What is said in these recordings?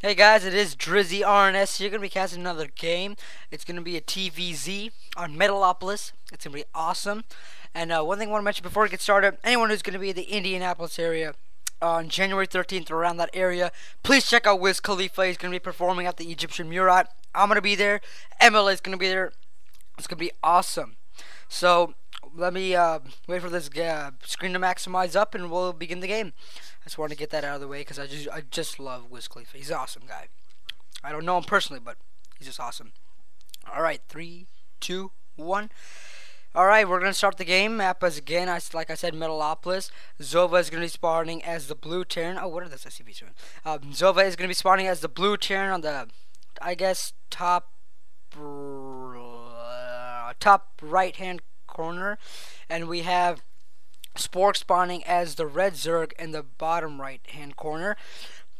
Hey guys, it is Drizzy RNS. You're gonna be casting another game. It's gonna be a TVZ on Metalopolis. It's gonna be awesome. And one thing I want to mention before we get started: anyone who's gonna be in the Indianapolis area on January 13th or around that area, please check out Wiz Khalifa. He's gonna be performing at the Egyptian Murat. I'm gonna be there. MLA is gonna be there. It's gonna be awesome. So let me wait for this screen to maximize up, and we'll begin the game. I just want to get that out of the way because I just love Wiz Khalifa. He's an awesome guy. I don't know him personally, but he's just awesome. All right, 3, 2, 1. All right, we're gonna start the game. Map is again, like I said, Metalopolis. Xova is gonna be spawning as the blue Terran. Oh, what are those SCVs doing? Xova is gonna be spawning as the blue Terran on the, I guess, top right hand corner, and we have Spork spawning as the red Zerg in the bottom right hand corner.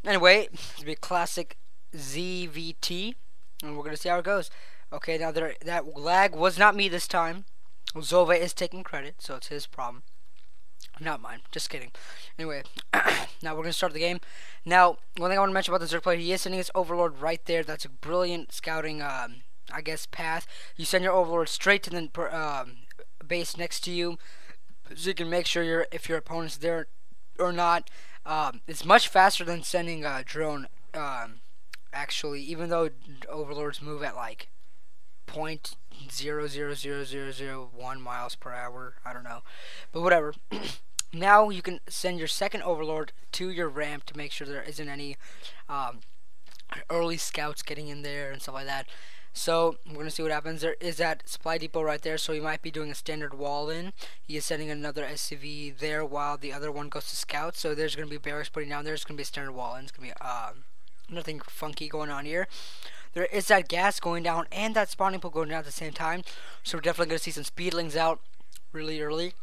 Anyway, it's gonna be a classic ZVT, and we're gonna see how it goes. Okay, now that lag was not me this time. Xova is taking credit, so it's his problem, not mine. Just kidding. Anyway, now we're gonna start the game. Now, one thing I want to mention about the Zerg player, he is sending his Overlord right there. That's a brilliant scouting, I guess, path. You send your Overlord straight to the base next to you, so you can make sure if your opponent's there or not. It's much faster than sending a drone, actually, even though Overlords move at like 0.000001 miles per hour. I don't know, but whatever. Now you can send your second Overlord to your ramp to make sure there isn't any early scouts getting in there and stuff like that. So we're gonna see what happens. There is that supply depot right there, so he might be doing a standard wall in. He is sending another SCV there while the other one goes to scout. So there's gonna be barracks putting down there. It's gonna be a standard wall in. It's gonna be nothing funky going on here. There is that gas going down and that spawning pool going down at the same time. So we're definitely gonna see some speedlings out really early.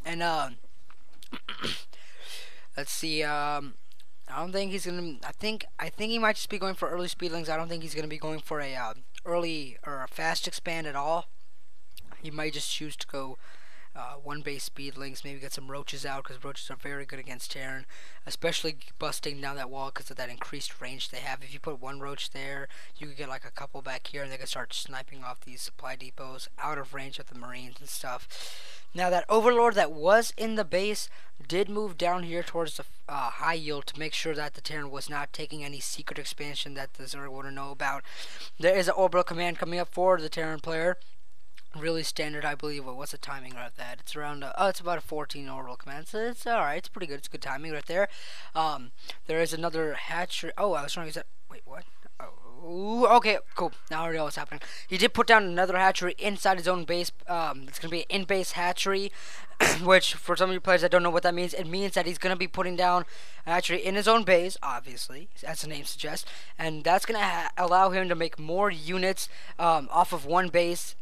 And let's see. I don't think he's gonna. I think he might just be going for early speedlings. I don't think he's gonna be going for a early or a fast expand at all. He might just choose to go one base speedlings. Maybe get some roaches out because roaches are very good against Terran, especially busting down that wall because of that increased range they have. If you put one roach there, you could get like a couple back here, and they can start sniping off these supply depots out of range of the Marines and stuff. Now that Overlord that was in the base did move down here towards the high yield to make sure that the Terran was not taking any secret expansion that the Zerg wouldn't know about. There is an orbital command coming up for the Terran player. Really standard, I believe. What's the timing of that? It's around, it's about a 14 orbital command, so it's alright. It's pretty good. It's good timing right there. There is another hatchery. Oh, I was trying to use that. Wait, what? Ooh, okay, cool. Now I already know what's happening. He did put down another hatchery inside his own base. It's going to be an in-base hatchery, which for some of you players that don't know what that means, it means that he's going to be putting down a hatchery in his own base, obviously, as the name suggests, and that's going to allow him to make more units off of one base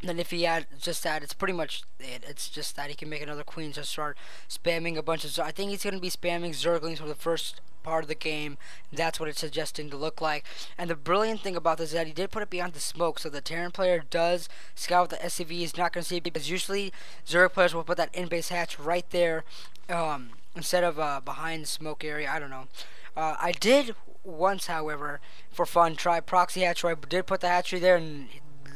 than if he had just that. It's pretty much it. It's just that he can make another queen, just start spamming a bunch of I think he's going to be spamming Zerglings for the first part of the game. That's what it's suggesting to look like. And the brilliant thing about this is that he did put it beyond the smoke, so the Terran player does scout the SCV. He's not going to see it because usually Zerg players will put that in-base hatch right there instead of behind the smoke area. I don't know. I did once, however, for fun, try proxy hatchery. I did put the hatchery there, and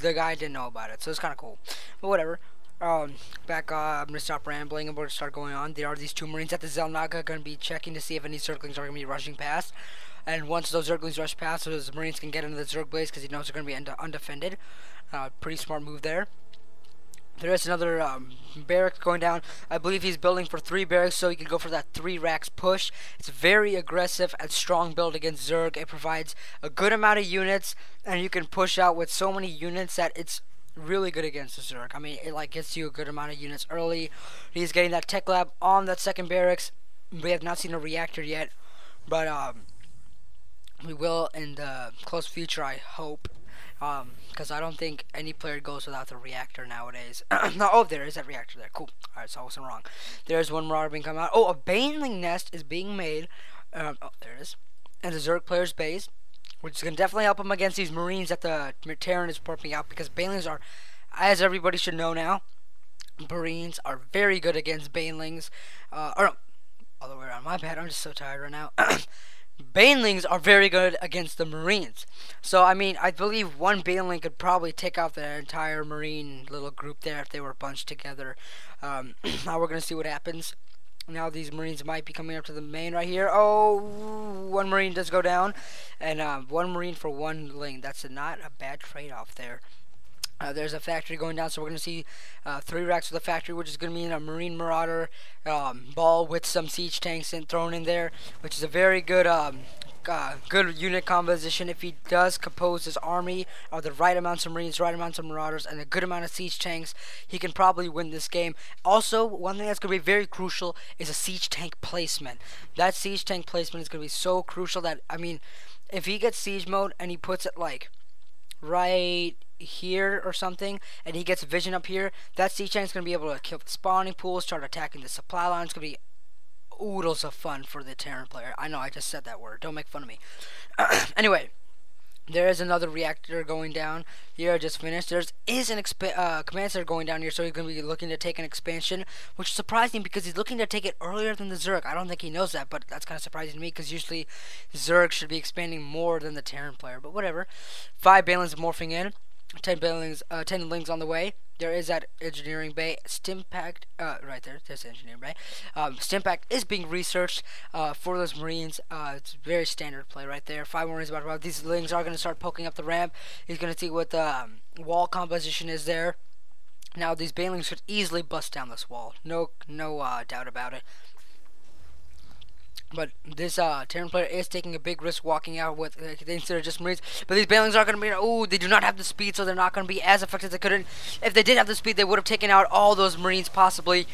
the guy didn't know about it, so it's kind of cool. But whatever. I'm gonna stop rambling and we're gonna start going on. There are these two Marines at the Zelnaga gonna be checking to see if any Zerglings are gonna be rushing past. And once those Zerglings rush past, those Marines can get into the Zerg base because he knows they're gonna be undefended. Pretty smart move there. There is another barracks going down. I believe he's building for 3 barracks, so he can go for that 3 racks push. It's very aggressive and strong build against Zerg. It provides a good amount of units, and you can push out with so many units that it's really good against the Zerg. I mean, it like gets you a good amount of units early. He's getting that tech lab on that second barracks. We have not seen a reactor yet, but we will in the close future, I hope. Because I don't think any player goes without the reactor nowadays. No, oh, there is that reactor there. Cool. Alright, so I wasn't wrong. There's one Marauder being come out. Oh, a Baneling nest is being made. Oh, there it is. And the Zerg player's base, which is going to definitely help him against these Marines that the Terran is pumping out, because Banelings are, as everybody should know now, Marines are very good against Banelings. Or no, All the way around. My bad. I'm just so tired right now. Banelings are very good against the Marines. So, I mean, I believe one Baneling could probably take out the entire Marine little group there if they were bunched together. Now we're going to see what happens. Now these Marines might be coming up to the main right here. Oh, one Marine does go down. And one Marine for one Ling. That's not a bad trade-off there. There's a factory going down, so we're going to see 3 racks for the factory, which is going to mean a Marine Marauder ball with some siege tanks thrown in there, which is a very good good unit composition. If he does compose his army of the right amounts of Marines, right amounts of Marauders, and a good amount of siege tanks, he can probably win this game. Also, one thing that's going to be very crucial is a siege tank placement. That siege tank placement is going to be so crucial that, I mean, if he gets siege mode and he puts it like right here or something, and he gets vision up here, that siege tank is going to be able to kill the spawning pool, start attacking the supply line. It's going to be oodles of fun for the Terran player. I know I just said that word. Don't make fun of me. Anyway, there is another reactor going down here. I just finished. There is an command center going down here, so he's going to be looking to take an expansion, which is surprising because he's looking to take it earlier than the Zerg. I don't think he knows that, but that's kind of surprising to me because usually Zerg should be expanding more than the Terran player, but whatever. 5 Balins morphing in. 10 Balins, 10 Lings on the way. There is that engineering bay. Stimpact, right there. There's the engineering bay. Stimpact is being researched for those Marines. It's very standard play right there. 5 Marines about to arrive. These Lings are going to start poking up the ramp. He's going to see what the wall composition is there. Now these Banelings could easily bust down this wall. No doubt about it. But this Terran player is taking a big risk walking out with instead of just Marines. But these Banelings are going to be, oh, they do not have the speed, so they're not going to be as effective as they couldn't. If they did have the speed, they would have taken out all those Marines possibly.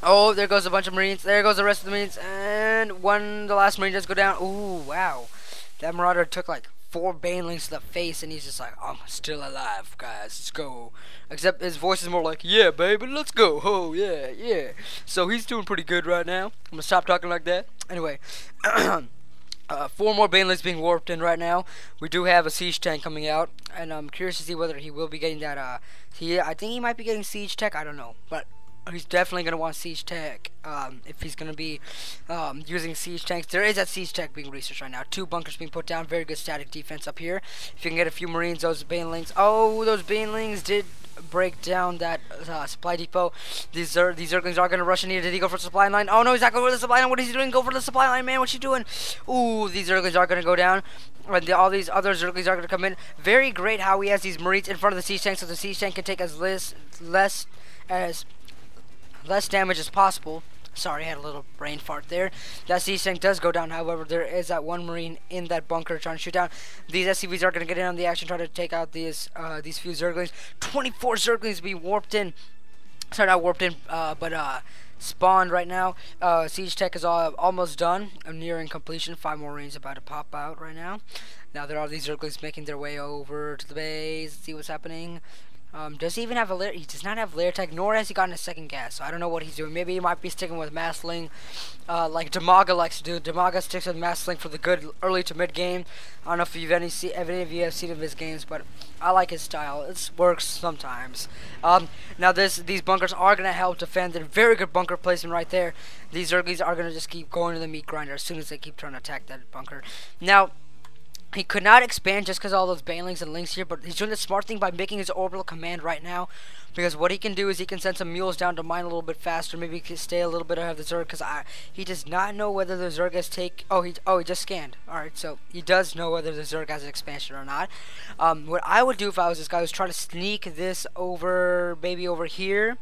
Oh, there goes a bunch of Marines. There goes the rest of the Marines. And the last Marine does go down. Ooh, wow. That Marauder took like 4 Banelings to the face, and he's just like, I'm still alive, guys, let's go. Except his voice is more like, yeah, baby, let's go. Oh, yeah, yeah. So he's doing pretty good right now. I'm going to stop talking like that. Anyway, 4 more Banelings being warped in right now. We do have a siege tank coming out, and I'm curious to see whether he will be getting that. I think he might be getting siege tech. I don't know, but he's definitely going to want siege tech if he's going to be using siege tanks. There is that siege tech being researched right now. 2 bunkers being put down. Very good static defense up here. If you can get a few Marines, those Banelings. Oh, those Banelings did break down that supply depot. These Zerglings are going to rush in here. Did he go for the supply line? Oh, no, he's not going for the supply line. What is he doing? Go for the supply line, man. What's he doing? Ooh, these Zerglings are going to go down. And all these other Zerglings are going to come in. Very great how he has these Marines in front of the siege tank, so the siege tank can take as less damage as possible. Sorry, I had a little brain fart there. That siege tank does go down, however, there is that one Marine in that bunker trying to shoot down. These SCVs are going to get in on the action, try to take out these few Zerglings. 24 Zerglings being warped in. Sorry, not warped in, but spawned right now. Siege tech is almost done. I'm nearing completion. 5 more Marines about to pop out right now. Now there are these Zerglings making their way over to the base. Let's see what's happening. Does he even have a layer? He does not have layer tech, nor has he gotten a second gas. So I don't know what he's doing. Maybe he might be sticking with Massling, like Damaga likes to do. Damaga sticks with Massling for the good early to mid game. I don't know if any of you have seen of his games, but I like his style. It works sometimes. Now these bunkers are gonna help defend. They're very good bunker placement right there. These Zerglies are gonna just keep going to the meat grinder as soon as they keep trying to attack that bunker. Now, he could not expand just because all those Banelings and Lings here, but he's doing the smart thing by making his orbital command right now. Because what he can do is he can send some mules down to mine a little bit faster. Maybe he can stay a little bit ahead of the Zerg, because he does not know whether the Zerg has he just scanned. Alright, so he does know whether the Zerg has an expansion or not. What I would do if I was this guy was try to sneak this over, maybe over here.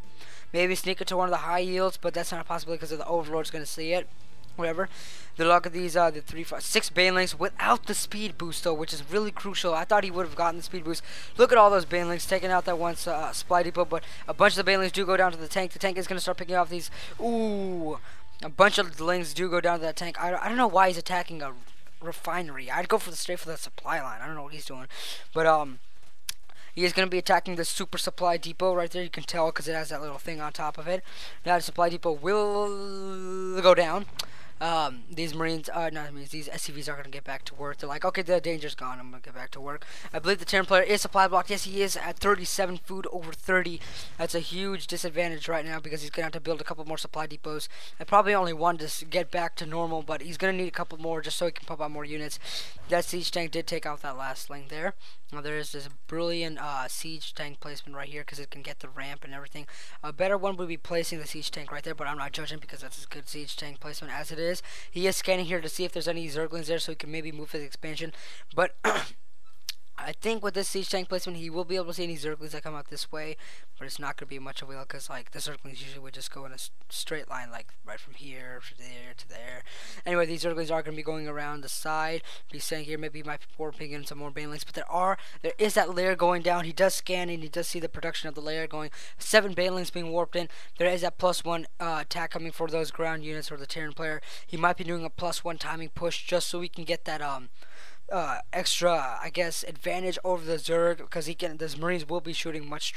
Maybe sneak it to one of the high yields, but that's not a possibility because the Overlord's going to see it. Whatever. The luck of these, the 3, 5, 6 Banelings without the speed boost though, which is really crucial. I thought he would have gotten the speed boost. Look at all those Banelings taking out that one supply depot, but a bunch of the Banelings do go down to the tank. The tank is going to start picking off these. Ooh, a bunch of the Lings do go down to that tank. I don't know why he's attacking a refinery. I'd go straight for the supply line. I don't know what he's doing, but he is going to be attacking the super supply depot right there. You can tell because it has that little thing on top of it. Now the supply depot will go down. these Marines, not Marines, these SCVs are going to get back to work. They're like, okay, the danger's gone, I'm going to get back to work. I believe the Terran player is supply blocked. Yes, he is at 37 food over 30. That's a huge disadvantage right now because he's going to have to build a couple more supply depots. I probably only one to get back to normal, but he's going to need a couple more just so he can pump out more units. That siege tank did take out that last link there. Now there is this brilliant siege tank placement right here because it can get the ramp and everything. A better one would be placing the siege tank right there, but I'm not judging because that's a good siege tank placement as it is. He is scanning here to see if there's any Zerglings there so he can maybe move his expansion, but I think with this siege tank placement, he will be able to see any Zerglings that come out this way, but it's not going to be much of a because like the Zerglings usually would just go in a straight line, like right from here to there to there. Anyway, these Zerglings are going to be going around the side. He's saying here maybe he might be warping in some more Banelings, but there is that layer going down. He does scan and he does see the production of the layer going. 7 Banelings being warped in. There is that +1 attack coming for those ground units for the Terran player. He might be doing a +1 timing push just so we can get that extra, I guess, advantage over the Zerg because those Marines will be shooting much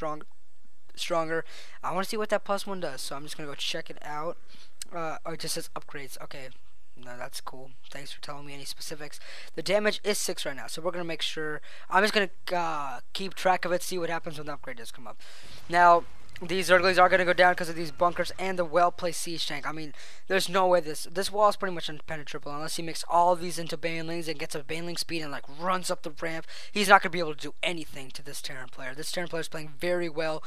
stronger. I want to see what that +1 does, so I'm just gonna go check it out. Oh, it just says upgrades. Okay, no, that's cool. Thanks for telling me any specifics. The damage is 6 right now, so we're gonna make sure. I'm just gonna keep track of it, see what happens when the upgrade does come up. Now, these Zerglings are going to go down because of these bunkers and the well-placed siege tank. I mean, there's no way this wall is pretty much impenetrable unless he makes all of these into Banelings and gets a Baneling speed and like runs up the ramp. He's not going to be able to do anything to this Terran player. This Terran player is playing very well.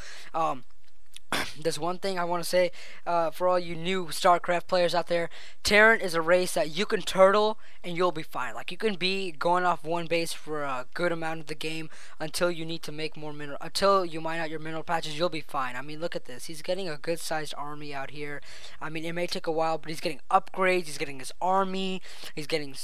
There's one thing I want to say for all you new StarCraft players out there. Terran is a race that you can turtle and you'll be fine. Like, you can be going off one base for a good amount of the game until you need to make more mineral, until you mine out your mineral patches. You'll be fine. I mean, look at this. He's getting a good sized army out here. I mean, it may take a while, but he's getting upgrades. He's getting his army. He's getting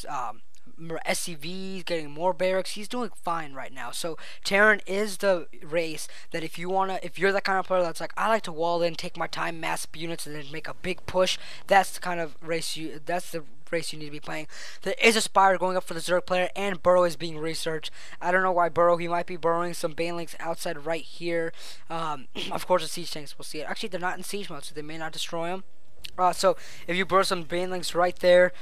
SCVs, getting more barracks. He's doing fine right now. So Terran is the race that if you're that kind of player that's like, I like to wall in, take my time, mass up units, and then make a big push, that's the kind of race you need to be playing. There is a spire going up for the Zerg player, and Burrow is being researched. I don't know why Burrow. He might be burrowing some Banelings outside right here. Of course, the siege tanks will see it. Actually, they're not in siege mode, so they may not destroy them. So if you burrow some Banelings right there,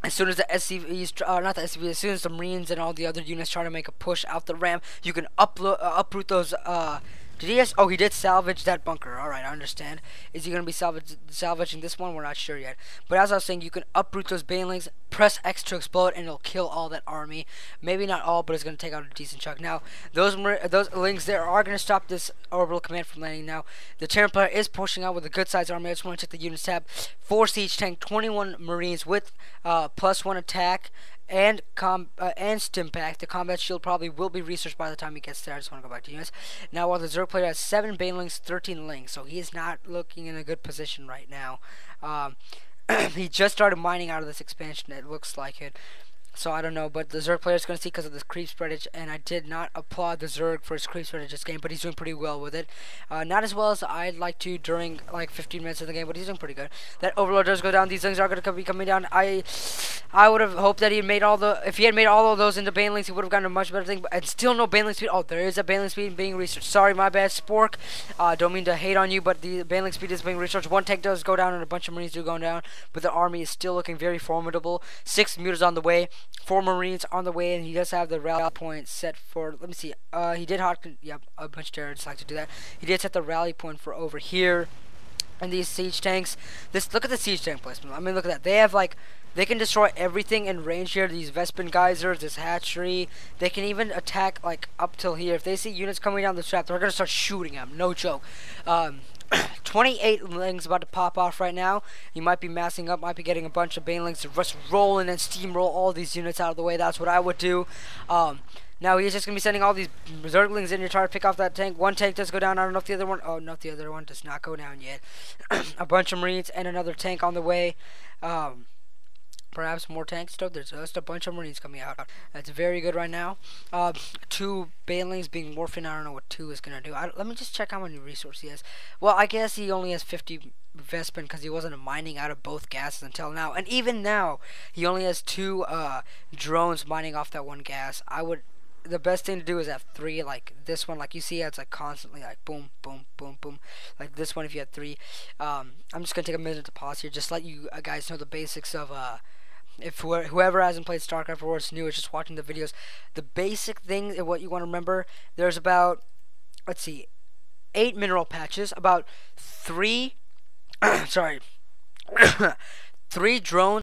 as soon as the SCVs, not the SCVs, as soon as the Marines and all the other units try to make a push out the ramp, you can uproot those, oh, he did salvage that bunker. Alright, I understand. Is he going to be salvaging this one? We're not sure yet. But as I was saying, you can uproot those Banelings, press X to explode, and it'll kill all that army. Maybe not all, but it's going to take out a decent chunk. Now, those links there are going to stop this orbital command from landing. Now, the Terran player is pushing out with a good sized army. I just want to check the units tab. 4 siege tank, 21 Marines with +1 attack, and stim pack. The combat shield probably will be researched by the time he gets there. I just want to go back to units. Now, while the Zerg player has 7 Banelings, 13 links, so he is not looking in a good position right now. He just started mining out of this expansion. It looks like it. So I don't know, but the Zerg player is going to see because of this creep spreadage, and I did not applaud the Zerg for his creep spreadage this game, but he's doing pretty well with it. Not as well as I'd like to during like 15 minutes of the game, but he's doing pretty good. That Overlord does go down. These things are going to be coming down. I would have hoped that he had made if he had made all of those into Banelings, he would have gotten a much better thing, and still no Baneling speed. Oh, there is a Baneling speed being researched. Sorry, my bad, Spork. Don't mean to hate on you, but the Baneling speed is being researched. One tank does go down, and a bunch of Marines do go down, but the army is still looking very formidable. 6 mutas on the way. 4 Marines on the way, and he does have the rally point set for, let me see, he did yep, a bunch of terrorists like to do that. He did set the rally point for over here. And these siege tanks, look at the siege tank placement. I mean, look at that. They have like, they can destroy everything in range here. These Vespin geysers, this hatchery. They can even attack like up till here. If they see units coming down the trap, they're gonna start shooting them. No joke. 28 Banelings about to pop off right now. You might be massing up, might be getting a bunch of Banelings to just roll in and steamroll all these units out of the way. That's what I would do. Now he's just going to be sending all these Zerglings in to try to pick off that tank. One tank does go down. I don't know if the other one, oh no, the other one does not go down yet. A bunch of Marines and another tank on the way. Perhaps more tank stuff. There's just a bunch of Marines coming out. That's very good right now. 2 Banelings being morphed in. I don't know what 2 is going to do. Let me just check how many resources he has. Well, I guess he only has 50 Vespin because he wasn't mining out of both gases until now. And even now, he only has 2 drones mining off that one gas. the best thing to do is have 3, like this one, like you see, it's like constantly like boom, boom, boom, boom, like this one. If you had 3, I'm just gonna take a minute to pause here, just let you guys know the basics of if whoever hasn't played StarCraft or is new, is just watching the videos. The basic thing and what you want to remember: there's about, let's see, 8 mineral patches, about 3, sorry, 3 drones.